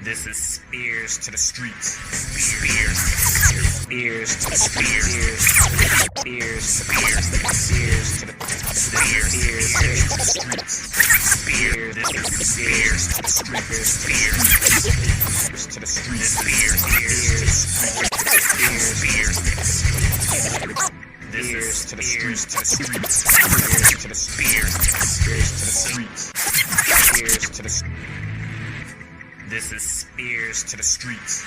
This is spEarz to the streets. spEarz to the streets. spEarz to the streets. spEarz to the streets. spEarz to the streets. spEarz to the streets. This to the streets, to the streets, to the streets, to the This is spEarz to the streets.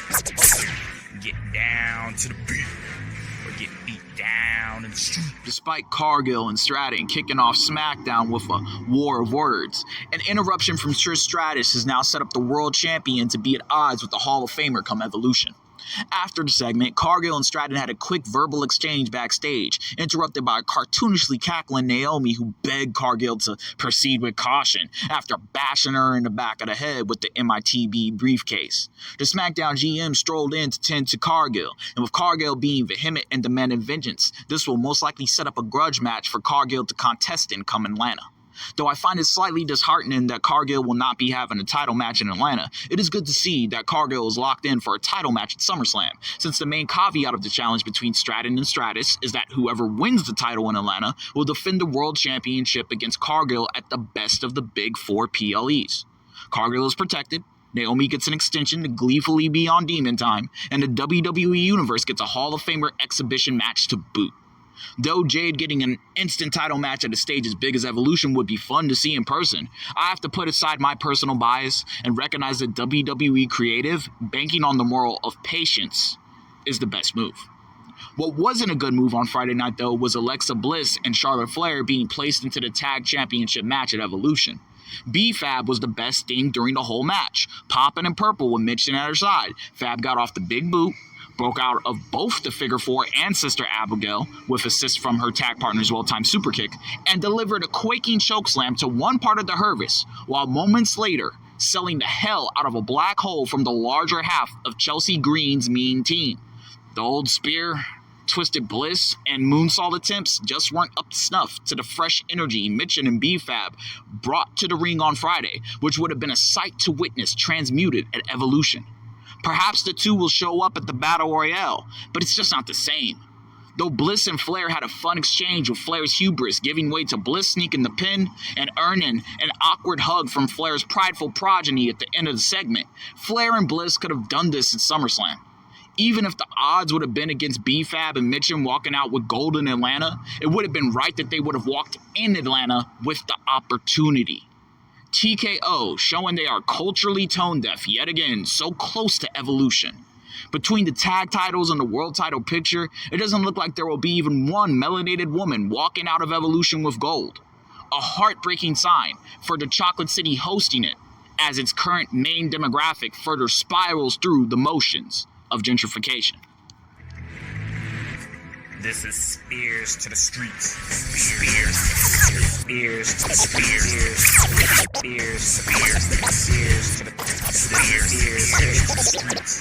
Get down to the beat, or get beat down in the street. Despite Cargill and Stratton kicking off SmackDown with a war of words, an interruption from Trish Stratus has now set up the world champion to be at odds with the Hall of Famer come Evolution. After the segment, Cargill and Stratton had a quick verbal exchange backstage, interrupted by a cartoonishly cackling Naomi who begged Cargill to proceed with caution after bashing her in the back of the head with the MITB briefcase. The SmackDown GM strolled in to tend to Cargill, and with Cargill being vehement and demanding vengeance, this will most likely set up a grudge match for Cargill to contest in come Atlanta. Though I find it slightly disheartening that Cargill will not be having a title match in Atlanta, it is good to see that Cargill is locked in for a title match at SummerSlam, since the main caveat of the challenge between Stratton and Stratus is that whoever wins the title in Atlanta will defend the World Championship against Cargill at the best of the Big Four PLEs. Cargill is protected, Naomi gets an extension to gleefully be on Demon Time, and the WWE Universe gets a Hall of Famer exhibition match to boot. Though Jade getting an instant title match at a stage as big as Evolution would be fun to see in person, I have to put aside my personal bias and recognize that WWE Creative, banking on the moral of patience, is the best move. What wasn't a good move on Friday night, though, was Alexa Bliss and Charlotte Flair being placed into the Tag Championship match at Evolution. B-Fab was the best thing during the whole match, popping and purple with Mitch at her side. Fab got off the big boot, broke out of both the Figure 4 and Sister Abigail with assists from her tag partner's well-timed super kick, and delivered a quaking chokeslam to one part of the Hervis, while moments later selling the hell out of a black hole from the larger half of Chelsea Green's mean team. The old spear, twisted bliss, and moonsault attempts just weren't up to snuff to the fresh energy Mitch and B-Fab brought to the ring on Friday, which would have been a sight to witness transmuted at Evolution. Perhaps the two will show up at the Battle Royale, but it's just not the same. Though Bliss and Flair had a fun exchange with Flair's hubris giving way to Bliss sneaking the pin and earning an awkward hug from Flair's prideful progeny at the end of the segment, Flair and Bliss could have done this at SummerSlam. Even if the odds would have been against B-Fab and Mitchum walking out with gold in Atlanta, it would have been right that they would have walked in Atlanta with the opportunity. TKO showing they are culturally tone deaf yet again, so close to Evolution. Between the tag titles and the world title picture, it doesn't look like there will be even one melanated woman walking out of Evolution with gold. A heartbreaking sign for the Chocolate City hosting it, as its current main demographic further spirals through the motions of gentrification. This is spEarz to the streets. spEarz to the streets. spEarz to the streets. spEarz to the streets.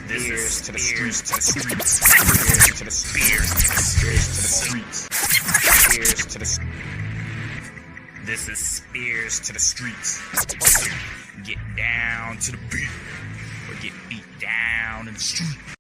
This is to the streets, to the streets, to the streets, to the This is spEarz to the streets. Get down to the beat, or get beat down in the street.